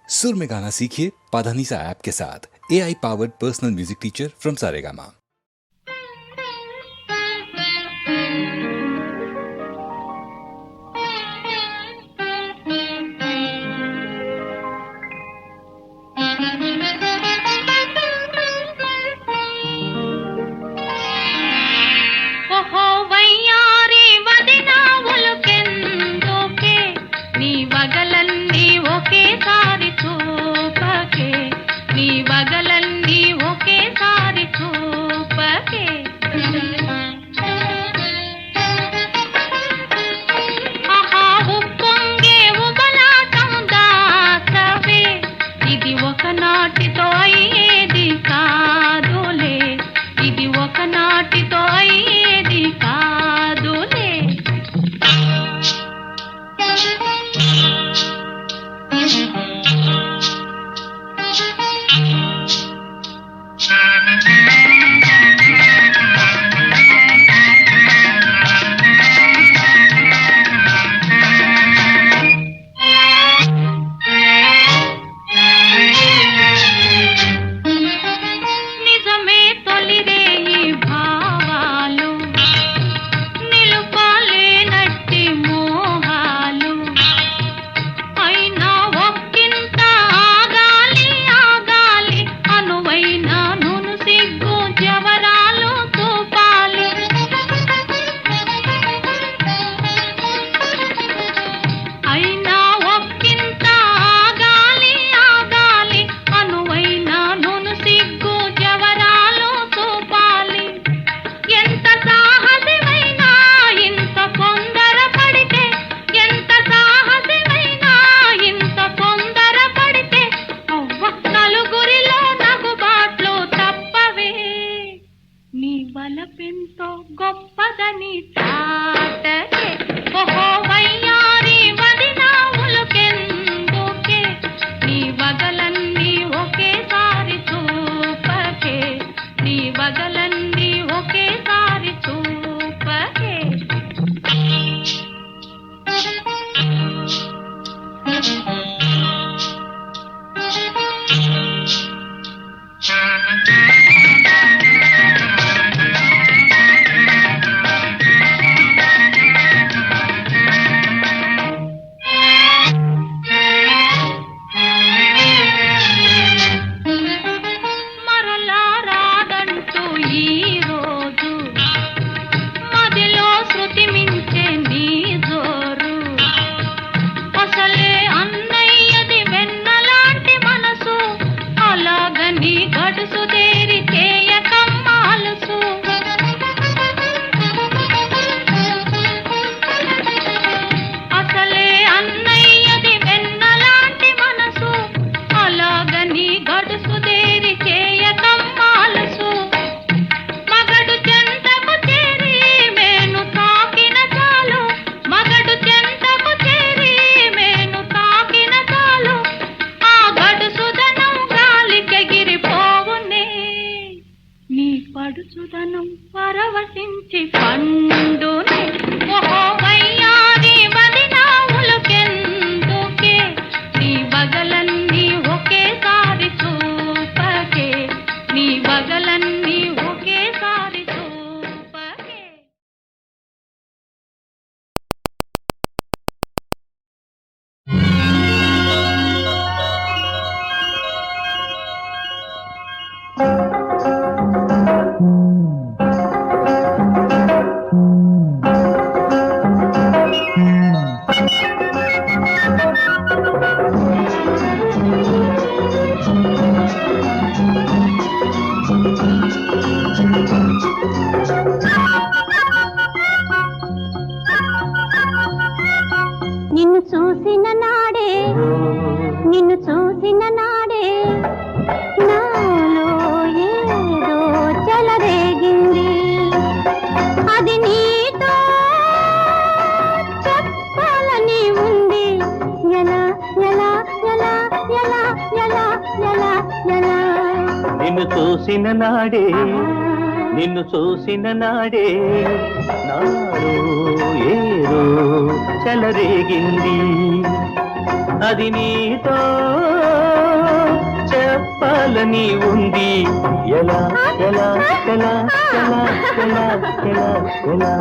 सुर में गाना सीखिए पाधानीसा ऐप के साथ। AI powered personal music teacher from Saregama. నిన్ను చూసిన నాడే నాలో ఏదో చెలరేగింది అది నీతో చెప్పాలని ఉంది ఎలా ఎలా ఎలా ఎలా ఎలా ఎలా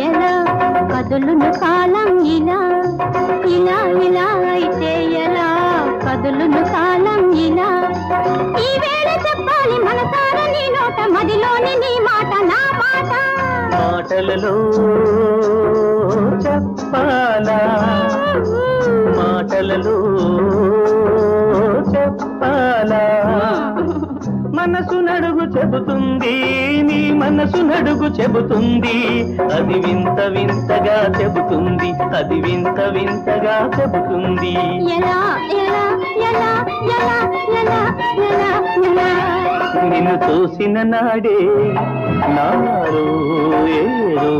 ఎలా కదులును కాలం ఇలా ఇలా ఇలా అయితే ఎలా కదులును కాలం ఇలా ఈ వేళ చెప్పాలి మనసార నీ నోట మదిలోని నీ మాట నా మాట మాటలలో చెప్పాలా మాటలలో చెప్పాలా మనసు నడుగు చెబుతుంది నీ మనసు నడుగు చెబుతుంది అది వింత వింతగా చెబుతుంది అది వింత వింతగా చెబుతుంది ఎలా ఎలా ఎలా ఎలా ఎలా ఎలా ఎలా నిన్ను చూసిన నాడే నాలో ఏదో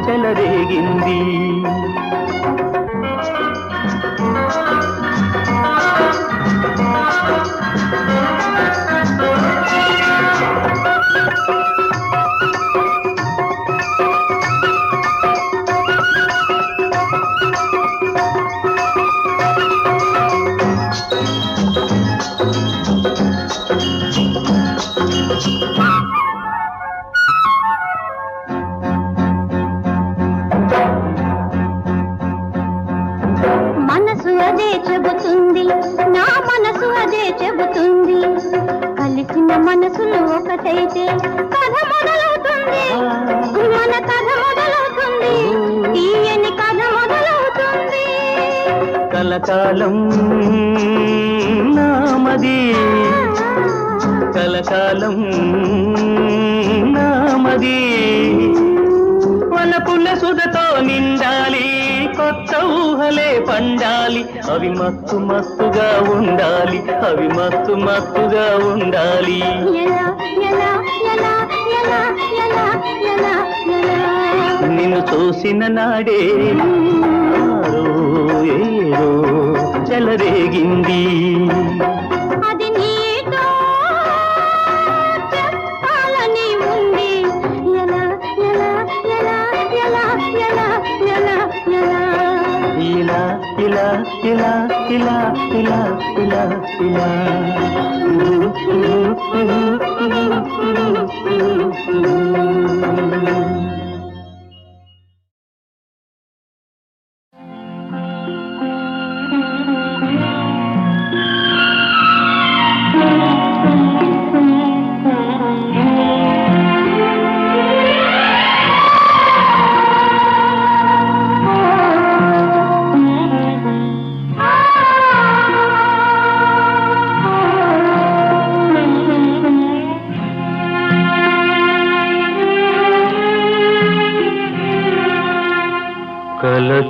చెలరేగింది మనసు అదే చెబుతుంది నా మనసు అదే చెబుతుంది కలిసిన మనసులు ఒకటైతే కథ మొదలవుతుంది మన కథ మొదలవుతుంది తీయని కథ మొదలవుతుంది కలకాలం నామది కలకాలం నామది వనపుల సుధతో నిండాలి కొత్త ఊహలే పండాలి అవి మత్తు మత్తుగా ఉండాలి అవి మత్తు మత్తుగా ఉండాలి ఎలా ఎలా ఎలా ఎలా ఎలా ఎలా ఎలా నిన్ను చూసిన నాడే ఆరో ఏదో చెలరేగింది అది నీతో చెప్పాలని ఉంది ఎలా ఎలా ఎలా ఎలా ఎలా ఎలా ఎలా ఇలా ఇలా ఇలా ఇలా ఇలా ఇలా ఇలా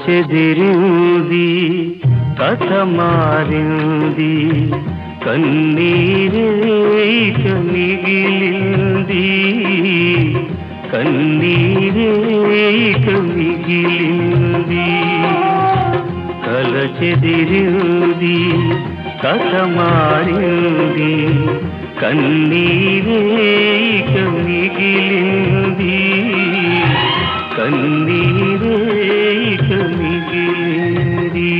కలచెదిరింది కథ మారింది కన్నీరేక మిగిలింది కన్నీరేక మిగిలింది కలచెదిరింది కథ మారింది కన్నీరేక మిగిలింది కన్నీరేక మిగిలింది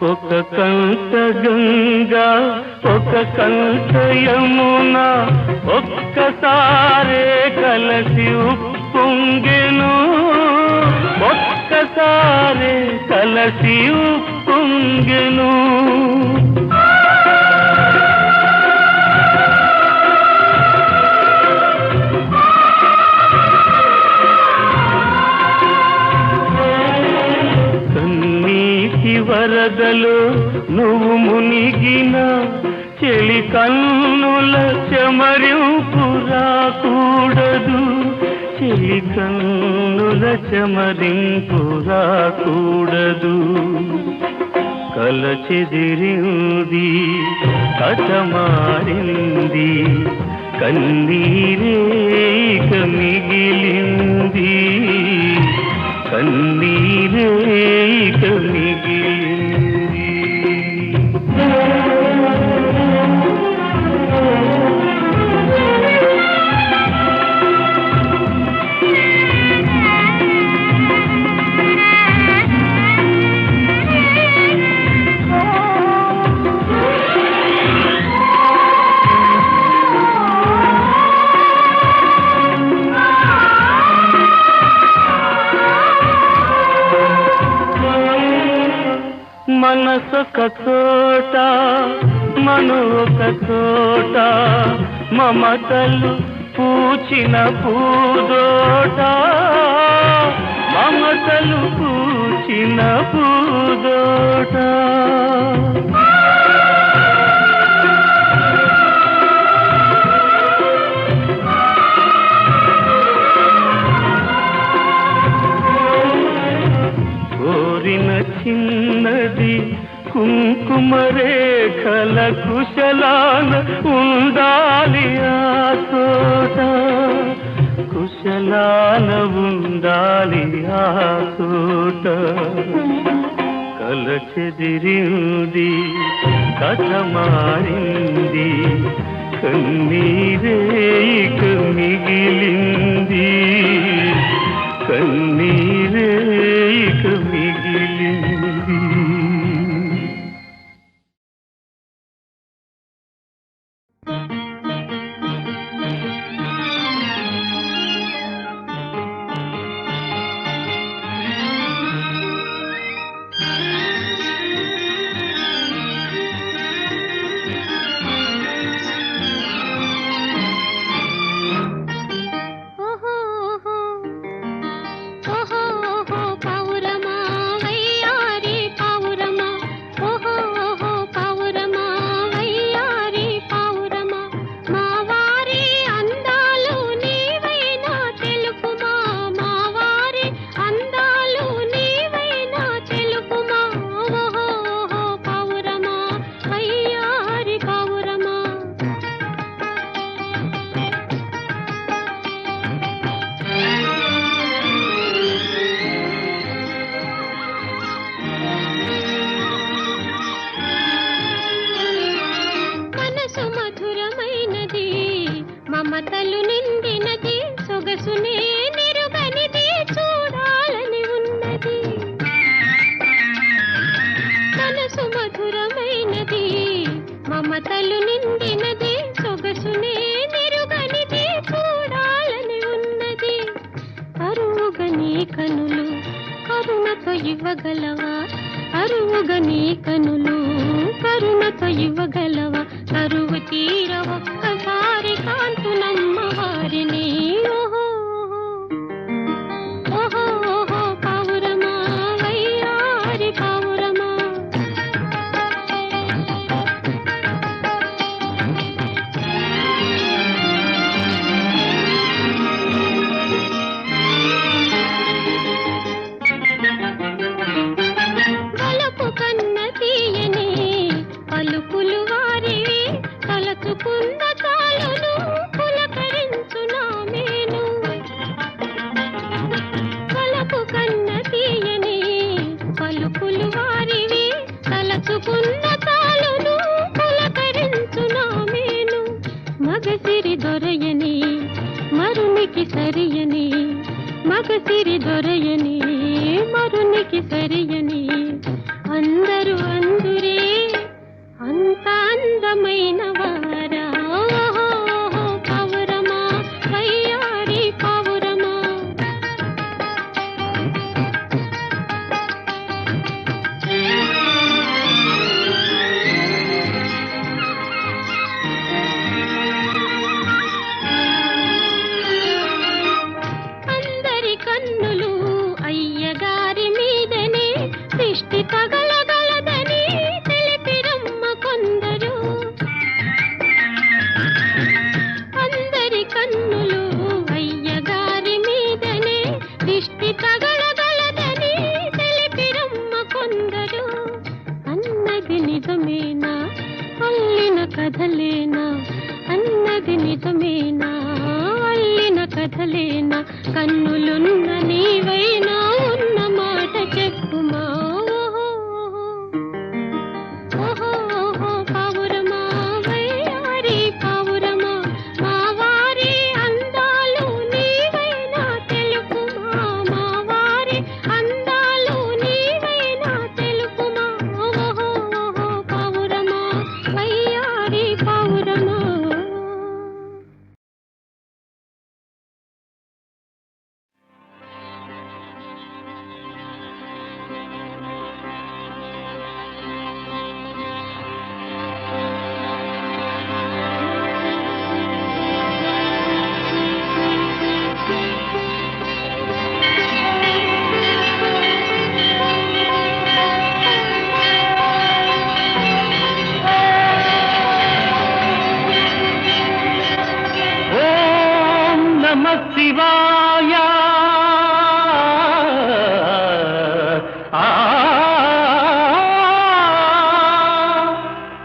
ఒక కంట గంగా ఒక కంట యమున ఒక్కసారే కలసి ఉప్పొంగే ఒకసారి కలసి ఉప్పొంగెను కన్నీటి వరదలో నువ్వు మునిగిన చెలి కన్నుల చెమరింపు రాకూడదు చెలి కన్నుల చెమరింపు రాకూడదు కల చెదిరింది కథ మారింది కన్నీరేక మిగిలింది కన్నీరేక మిగిలింది మనసొక చోట మనొక చోట మమతలు పూచిన పూదోట మమతలు పూచిన పూదోట కోరిన చిన్నది కుంకుమ రేఖల కుశలాన ఉండాలి ఆ చోట కుశలాన ఉండాలి ఆ చోట కల చెదిరింది కథ మారింది కన్నీరేక మిగిలింది కన్నీరేక మిగిలింది మమతలు నిండినది సొగసునే నిరుగనిది చూడాలని ఉన్నది మనసు మధురమైనది మమతలు నిండినది సొగసునే నిరుగనిది చూడాలని ఉన్నది అరువుగా నీ కనులు కరుణతో ఇవ్వగలవా అరువుగా నీ కనులు కరుణతో ఇవ్వగలవా కరువు తీర ఒక్కసారి కాంతునమ్మ వారిని ఓహో ఓహో ఓహో పావురమా వయ్యారి పావురమా బలపు కన్న తీయని పలుకులు వారివి తలచుకున్న చాలును పులకరించునా మేను బలపు కన్న తీయని పలుకులు వారివి తలచుకున్న చాలును పులకరించునా మేను మగసిరి దొరయని మరునికి సరియని మగసిరి దొరయని మరునికి సరియని అందరూ అందురే అంత అందమైన వారా పావురమా వయ్యారి పావురమా కథలేనా కన్నులున్న నీవైనా ఉన్న మాట చెప్పుమా ఓహో ఓహో పావురమా వయ్యారి పావురమా మా వారి అందాలు నీవైనా తెలుపుమా మా వారి అందాలు నీవైనా తెలుపుమా ఓహో ఓహో పావురమా వయ్యారి పావురమా. ఓం నమః శివాయ.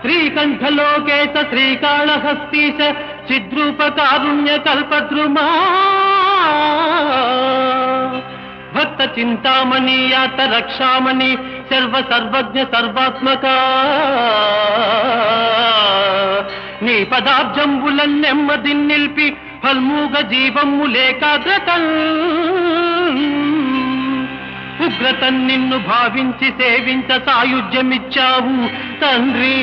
శ్రీకంఠలోకేశ శ్రీకాళహస్తీశ చిద్రూపకారుణ్య కల్పద్రుమా భక్త చింతామణి యాత రక్షామణి సర్వ సర్వజ్ఞ సర్వాత్మక నీ పదాబ్జంబులన్ నెమ్మది నిల్పి ఫల్మూగ జీవమ్ము లేకాగ్రతం ఉగ్రతం నిన్ను భావించి సేవించ సాయుధ్యమిచ్చావు తండ్రి.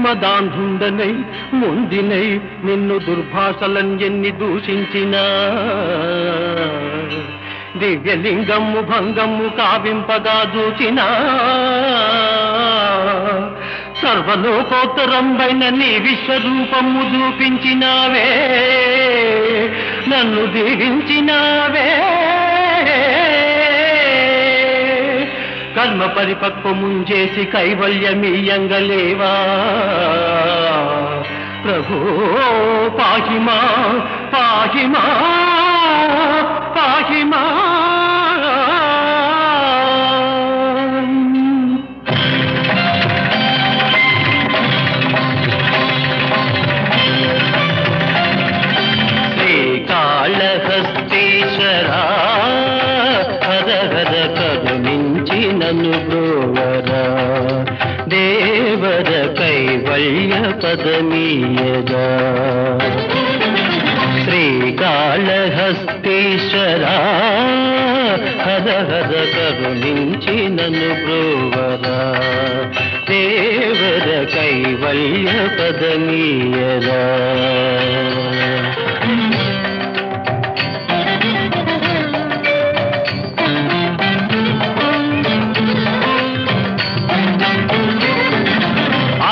మదాంధుండనై ముందినై నిన్ను దుర్భాషలను ఎన్ని దూషించినా దివ్యలింగము భంగము కావింపగా చూచినా సర్వలోకోత్తరంబైన నీ విశ్వరూపము చూపించినావే నన్ను దీవించినావే. కర్మ పరిపక్వముంచేసి కైవల్యమీయంగలేవా ప్రభో పాహిమా పాహిమా పాహిమా. శ్రీకాళహస్తీశ్వరా హర హర కరుణించి నన్ను బ్రోవరా దేవర కైవల్య పదమీయగా. శ్రీకాళహస్తీశ్వరా హర హర కరుణించి నన్ను బ్రోవరా దేవర కైవల్య పదమీయగా.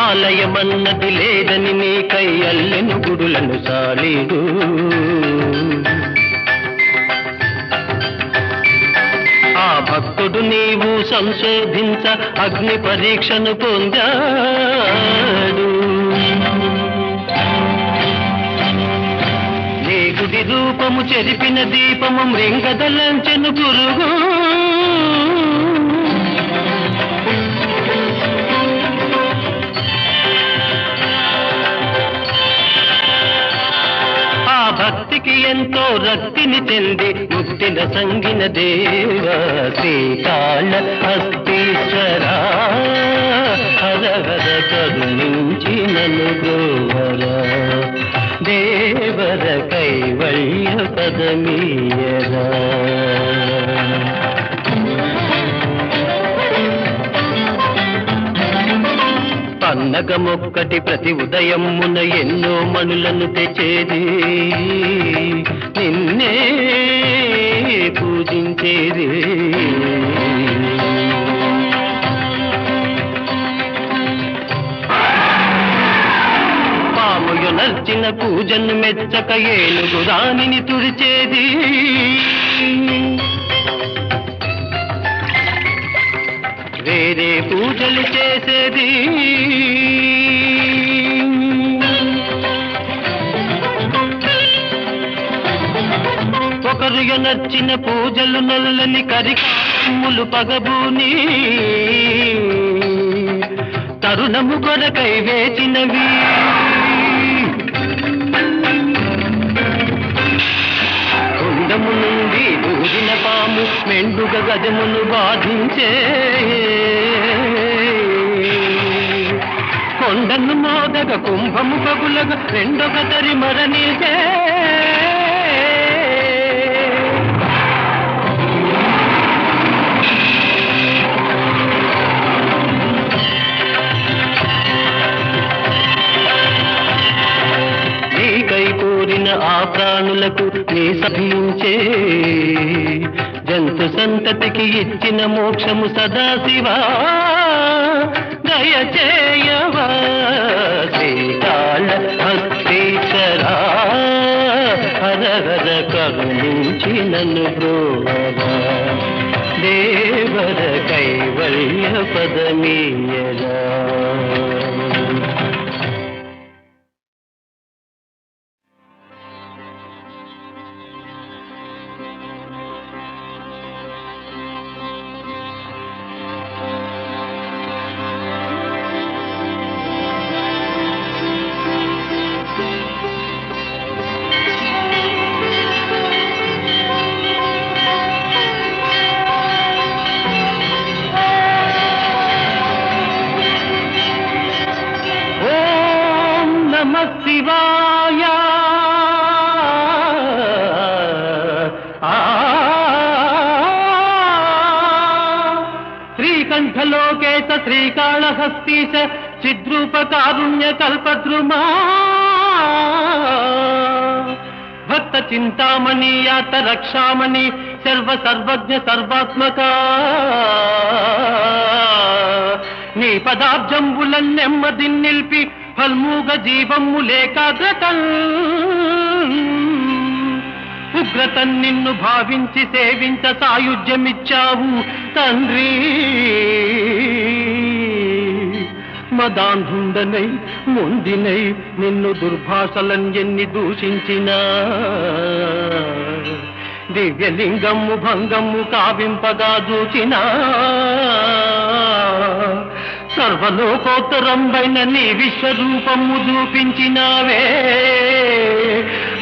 ఆలయమన్నది లేదని నీకై అల్లెను గుడులను సాలీడు ఆ భక్తుడు నీవు సంశోధించ అగ్ని పరీక్షను పొందాడు. నీ గుడి రూపము చెరిపిన దీపము మృంగదలంచెను పురుగు భక్తికి ఎంతో రక్తిని చెంది ముక్తిన సంగిన దేవ శ్రీకాళహస్తీశ్వరా హర హర కరుణించి నన్ను బ్రోవరా దేవర కైవల్య పదమీయరా. పన్నగమొక్కటి ప్రతి ఉదయమున ఎన్నో మణులను తెచ్చేది నిన్నే పూజించేది. పాముయు నర్చిన పూజను మెచ్చక ఏనుగు రాణిని తుడిచేది. వేరే పూజలు చేసేది. ఒకరు నచ్చిన పూజలు నల్లని కరికాములు పగబూని తరుణము కొరకై వేచినవి. మెండుగ గజమును బాధించే కొండను మోదగ కుంభము పగులగ రెండొక తరి మరణించే నీకై కోరిన ఆ ప్రాణులకు నీ సభించే జంతు సంతతికి ఇచ్చిన మోక్షము సదాశివా దయచేయవా శ్రీకాళ హస్తీశ్వరా హర హర కరుణించి నన్ను బ్రోవరా దేవర కైవల్య పదమీయరా. శివాయ శ్రీకంఠలోకేశ శ్రీకాళహస్తీశ చిద్రూపకారుణ్య కల్పద్రుమా భక్త చింతామణి యాత రక్షామణి సర్వజ్ఞ సర్వాత్మక నీ పదాబ్జంబులన్ నెమ్మది నిల్పి ఫల్మూగ జీవమ్ము లేకాగ్రతం ఉగ్రతన్ నిన్ను భావించి సేవించ సాయుధ్యమిచ్చావు తండ్రి. మదాంధుండనై మొండినై నిన్ను దుర్భాషలన్ ఎన్ని దూషించినా దివ్యలింగమ్ము భంగమ్ము కావింపగా చూచినా సర్వలోకోత్తరంబైన నీ విశ్వరూపము చూపించినావే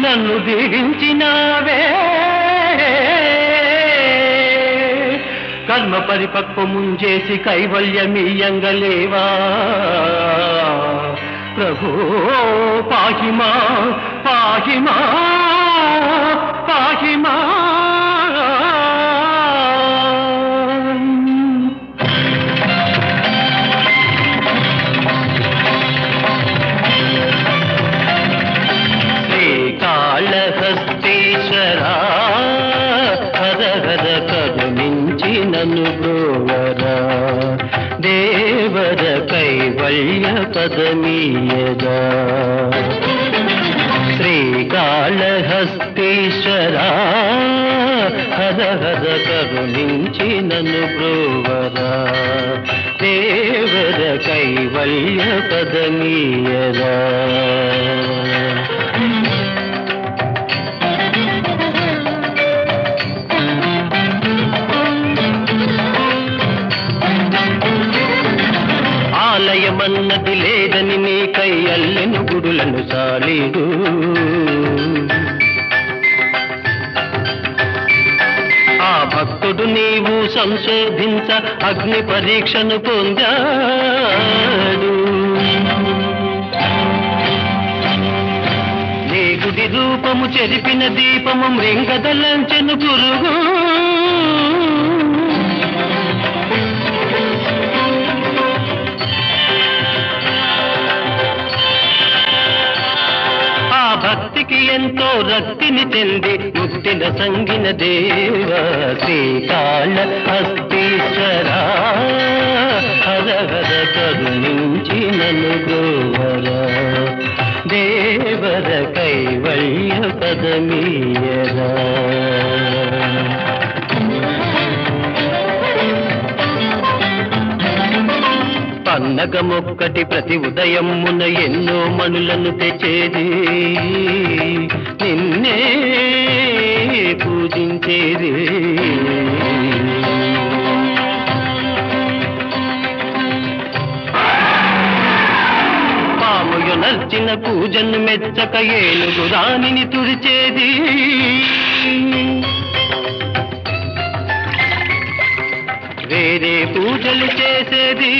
నన్ను దీవించినావే. కర్మ పరిపక్వముంచేసి కైవల్యమీయంగలేవా ప్రభో పాహిమా పాహిమా పాహిమా. శ్రీకాళహస్తీశ్వరా హర హర కరుణించి నన్ను బ్రోవరా దేవర కైవల్య పదమీయదా. శ్రీకాళహస్తీశ్వరా హర హర కరుణించి నన్ను బ్రోవరా దేవర కైవల్య పదమీయదా. ఆలయమన్నది లేదని నీకై అల్లెను గుడులను సాలీడు ఆ భక్తుడు నీవు సంశోధించ అగ్ని పరీక్షను పొందాడు. నీ గుడి రూపము చెరిపిన దీపము మృంగదలంచెను పురుగు భక్తికి ఎంతో రక్తిని చెంది ముక్తిన సంగిన దేవ శ్రీకాళహస్తీశ్వరా హర హర కరుణించి నన్ను బ్రోవరా దేవర కైవల్య పదమీయరా. పన్నగమొక్కటి ప్రతి ఉదయమున ఎన్నో మనులను తెచ్చేది నిన్నే పూజించేది. పాముయొనర్చిన పూజను మెచ్చక ఏనుగు రాణిని తుడిచేది. వేరే పూజలు చేసేది.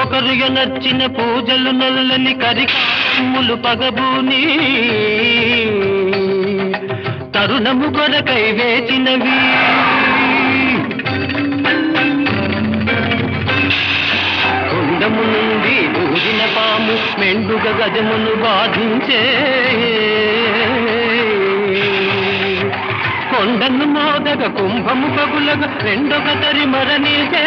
ఒకరుగా నచ్చిన పూజలు నల్లని కరికాములు పగబూని తరుణము కొరకై వేచినవి. కుండము నుండి దూరిన పాము మెండుగ గజమును బాధించే. కొండను మోదగ కుంభము పగులగా రెండొక తరి మరణించే.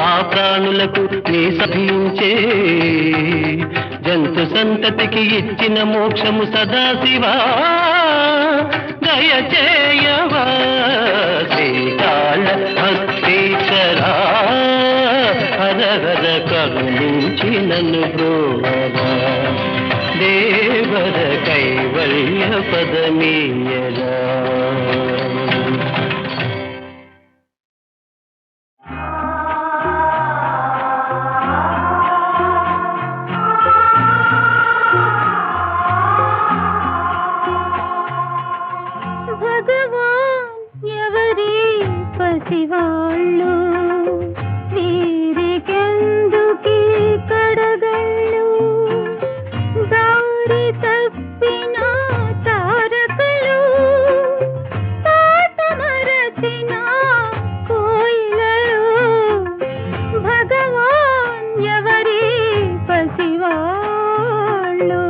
ఆ ప్రాణులకు నీ సభించే జంతు సంతతికి ఇచ్చిన మోక్షము సదాశివా దయచేయవా. శ్రీకాళ హస్తీశ్వరా హరహర కరుణించి నన్ను బ్రోవరా. దేవర కైవల్య పదమీయరా. పసివాళ్ళు వీరికెందుకీ కడగళ్ళు, దారి తప్పిన తారకలు, పాట మరచిన కోయిలలు. భగవాన్ ఎవరి పసివాళ్ళు.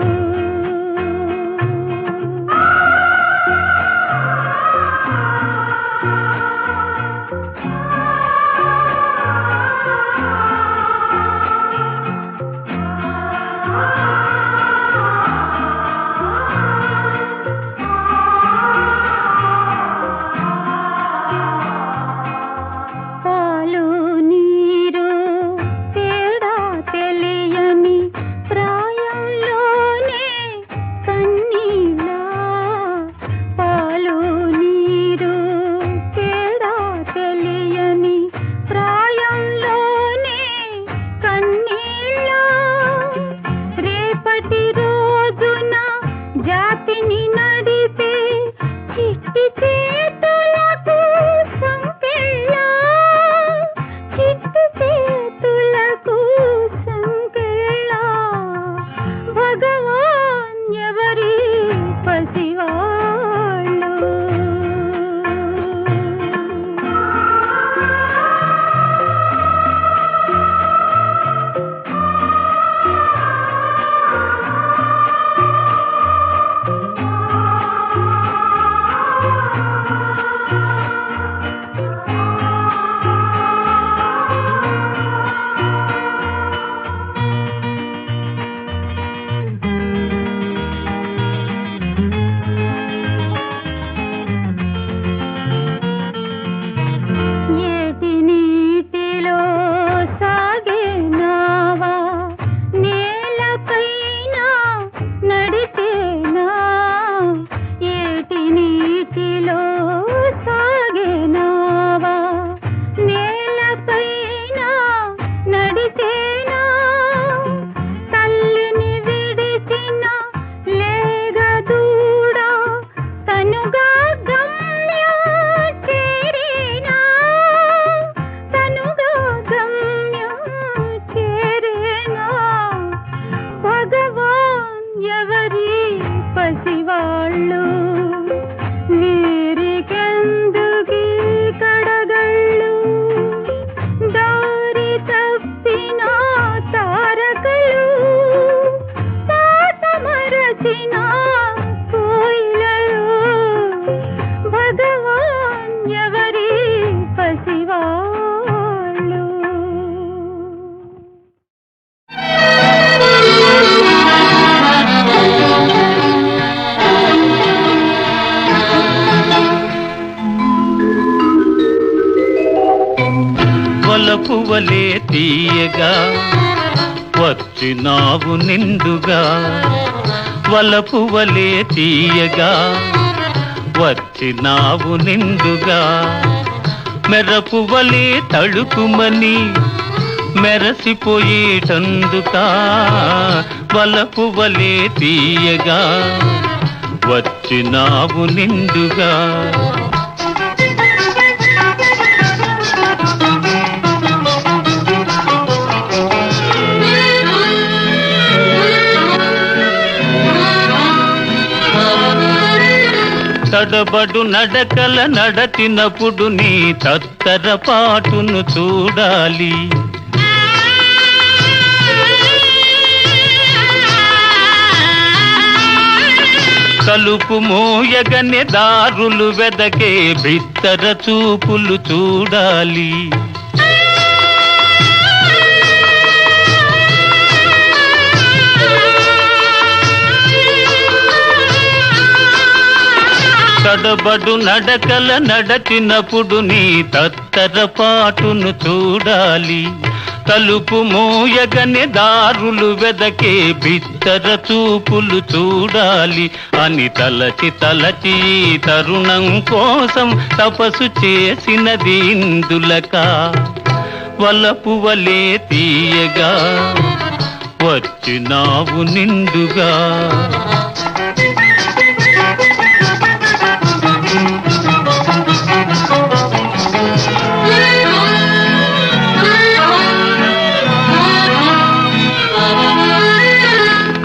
పువ్వలే తీయగా వచ్చినావు నిండుగా, వలపువలే తీయగా వచ్చినావు నిండుగా మెరపువలే తళుకుమని మెరసిపోయేటందుకా వలపువలే తీయగా వచ్చినావు నిండుగా తడబడు నడకల నడచినప్పుడు నీ తత్తర పాటును చూడాలి కలుపు మోయగనే దారులు వెదకే బిత్తర చూపులు చూడాలి తడబడు నడకల నడచినప్పుడు నీ తత్తర పాటును చూడాలి తలుపు మోయగనే దారులు వెదకే బిత్తర చూపులు చూడాలి అని తలచి తలచి తరుణం కోసం తపస్సు చేసినది ఇందులక వలపువలే తీయగా వచ్చినావు నిండుగా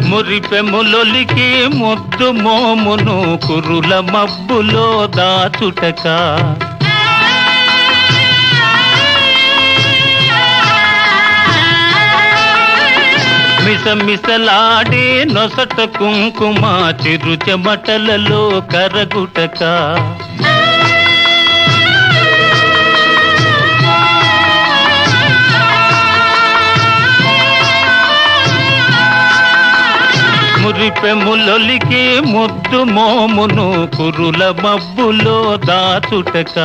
మురిపెములొలికి ముద్దు మోమును కురుల మబ్బులో దాచుటక మిసమిసలాడే నొసట కుంకుమ చిరు చెమటలలో కరగుటక మురిపెములొలికి ముద్దు మోమును కురుల మబ్బులో దాచుటక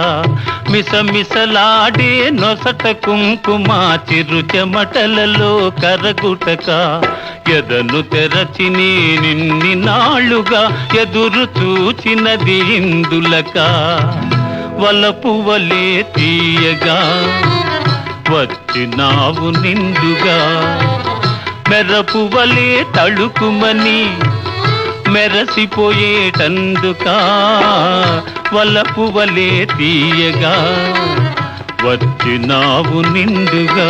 మిసమిసలాడే నొసట కుంకుమ చిరు చెమటలలో కరగుటక ఎదను తెరచి నిన్ని నాళ్ళుగా ఎదురు చూచినది ఇందులక వలపువలే తీయగా వచ్చినావు నిండుగా మెరపువలే తళుకుమని మెరసిపోయేటందుకా వలపువలే తీయగా వచ్చినావు నిండుగా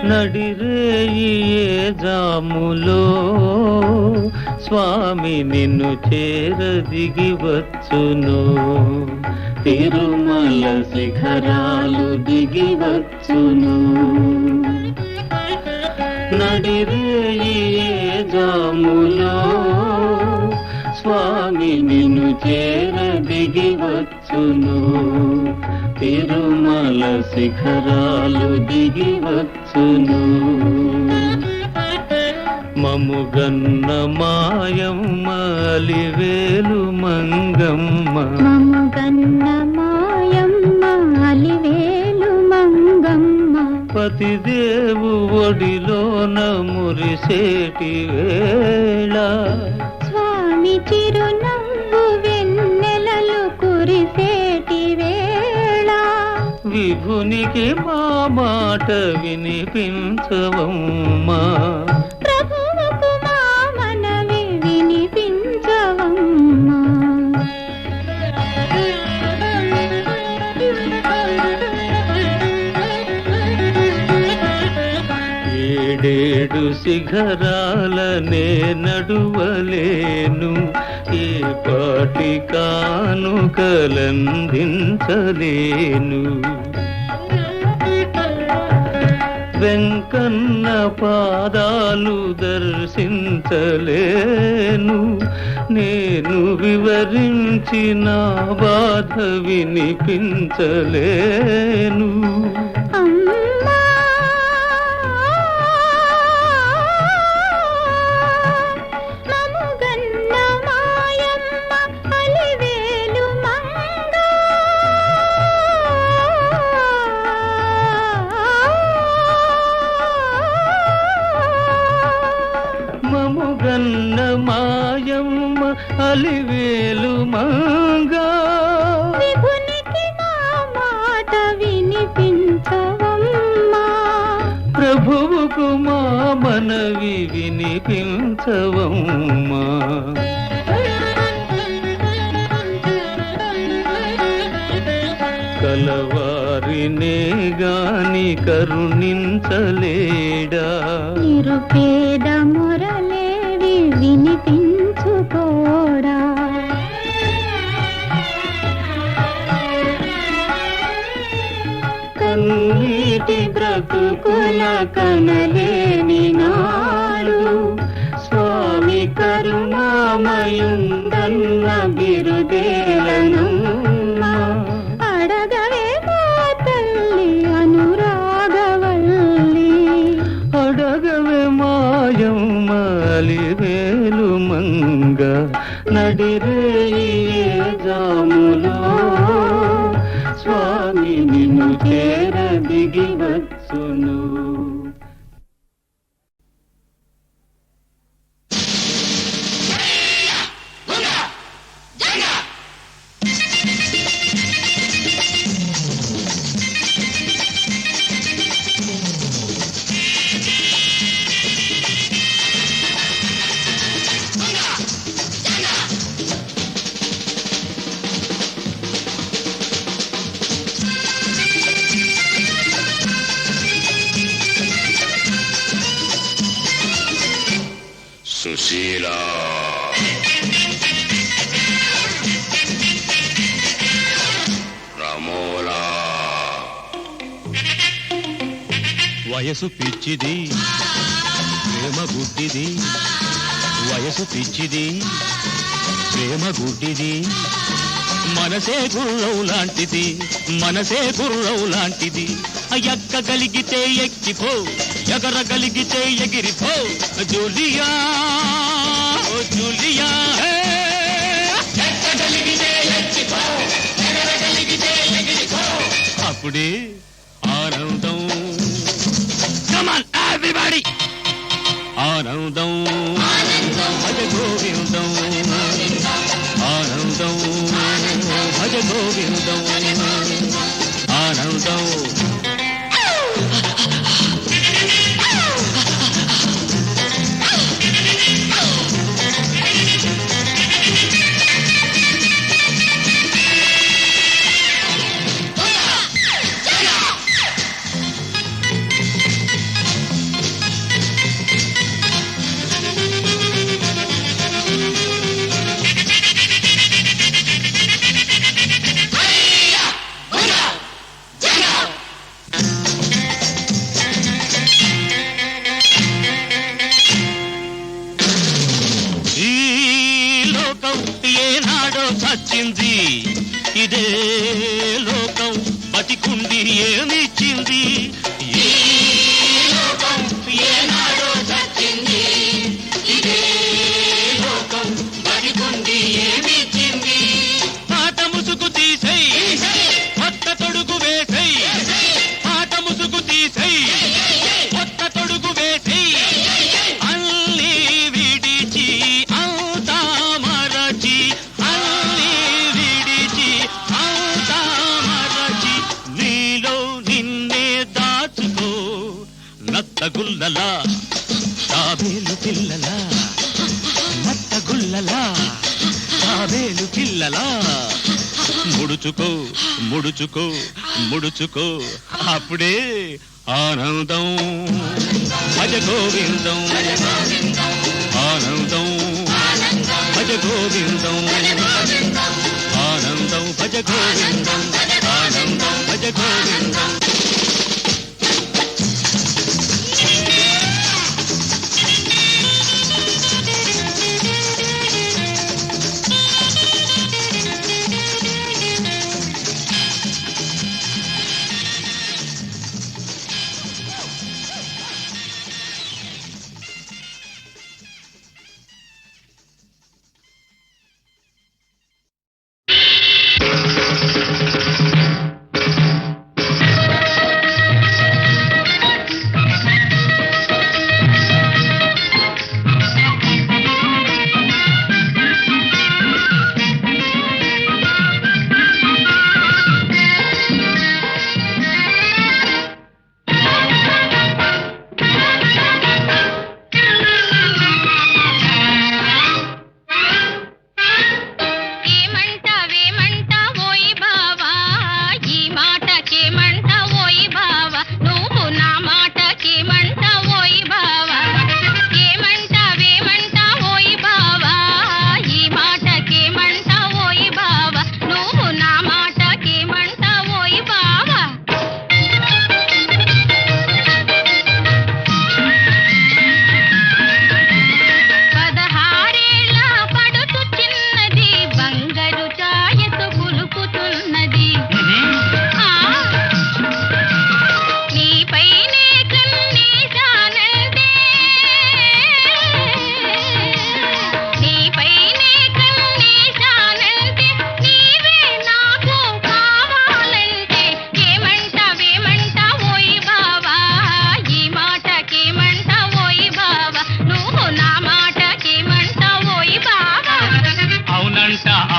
నడిరేయి ఏ జాములో స్వామి నిన్ను చేరదిగి వచ్చును తిరుమల శిఖరాలు దిగి వచ్చును నడిరేయి ఏ జాములో స్వామి నిన్ను చేరదిగి వచ్చును తిరుమల శిఖరాలు దిగి వచ్చును మముగన్న మాయమ్మ అలివేలు మంగమ్మ మముగన్న మాయమ్మ అలివేలు మంగమ్మ పతిదేవు ఒడిలోన మురిసేటి వేళ స్వామి చిరునవ్వు వెన్నెలలు కురిసేటి వేళ విభునికి మా మాట వినిపించవమ్మా ప్రభువుకు మా మనవి వినిపించవమ్మా ఏడేడు శిఖరాలనే నడువలేను ఏ పాటి కానుకలందించలేను వెంకన్న పాదాలు దర్శించలేను నేను వివరించిన బాధ వినిపించలేను అమ్మా మముగన్న మాయమ్మ అలివేలు మంగ మంగా విభునికి నా మాట వినిపించవమ్మా ప్రభువుకు మా మనవి వినిపించవమ్మా కలవారినే గాని కరుణించలేడా నిరుపేద మురళేవి వినిపించుకోడా కన్నీటి బ్రతుకుల కనలేని నాడు స్వామి కరుణామయుందన్న బిరుదేలనమ్మా అడగవే మా తల్లి అనురాగవల్లి అడగవే మాయమ్మలి వేలు మంగ నడిరే జాములో స్వామి నిన్ను చేర దిగి వచ్చును సుశీలా రమోలా వయసు పిచ్చిది ప్రేమ గుడ్డిది వయసు పిచ్చిది ప్రేమ గుడ్డిది మనసే గుర్రం లాంటిది మనసే గుర్రం లాంటిది ఎక్కగలిగితే ఎక్కిపో ఎగరగలిగితే ఎగిరిపో జూలియా ఓ జూలియా ఎక్కగలిగితే ఎక్కిపో ఎగరగలిగితే ఎగిరిపో అప్పుడే ఆనందం కమ్ ఆన్ ఎవ్రీబడీ ఆనందం భజ గోవిందం ఆనందం భజ గోవిందం ఆనందం చచ్చింది ఇదే లోకం బతికుండి ఏమిచ్చింది ఈ లోకం ఏనాడో చచ్చింది ఇదే లోకం బతికుండి ఏమిచ్చింది పాట ముసుగు తీసై కొత్త తొడుగు వేసై పాట ముసుగు తీసై కొత్త తొడుగు వేసై అన్నీ విడిచి అంతా మరచి నత్తగుల్లలా తాబేలు పిల్లలా నత్తగుల్లలా తాబేలు పిల్లలా ముడుచుకో ముడుచుకో ముడుచుకో అప్పుడే ఆనందం భజ గోవిందం ఆనందం భజ గోవిందం ఆనందం భజ గోవిందం ఆనందం భజ గోవిందం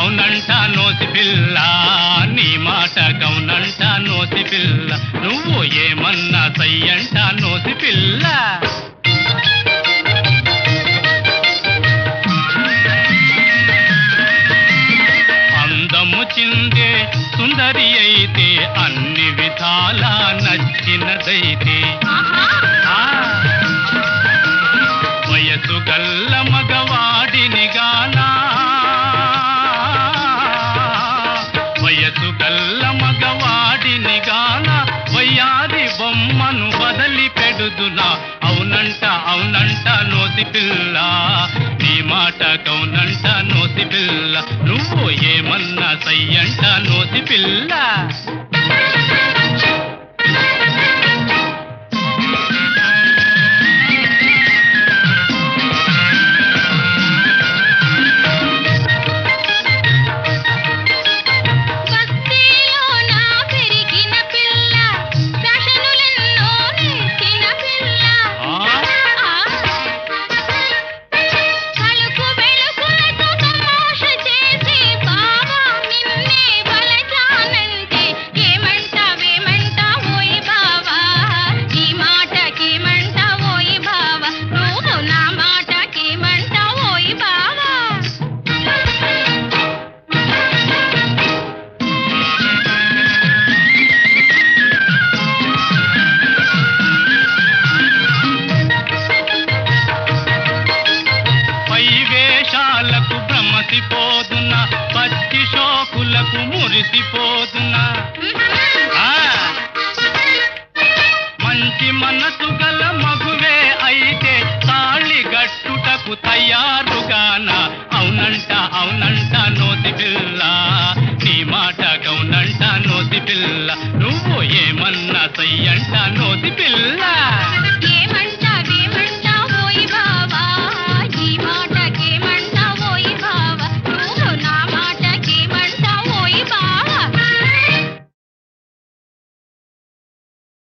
అవునంట నోసి పిల్ల, నీ మాట కౌనంట నోసి పిల్ల, నువ్వు ఏమన్నా సయ్యంట నోసి పిల్ల. అందము చిందే సుందరి అయితే, అన్ని విధాలా నచ్చినదైతే, వయసు గల్ల మగవాడిని గానా, వయసు గల్ల మగవాడిని గానా, వయ్యాది బొమ్మను బదలి పెడుదునా. అవునంట అవునంట నోసి పిల్ల, నీ మాట కౌనంట నోసి పిల్ల, నువ్వు ఏమన్నా సయ్యంట నోసి పిల్ల. పోదునా పచ్చి షోకులకు మురిసిపోదునా. మంచి మనసు గల మగువే అయితే తాళి గట్టుటకు తయారుగానా. అవునంట అవునంట నోసి పిల్ల, నీ మాట గౌనంట నోసి పిల్ల, నువ్వు ఏమన్నా సయ్యంట నోసి పిల్ల.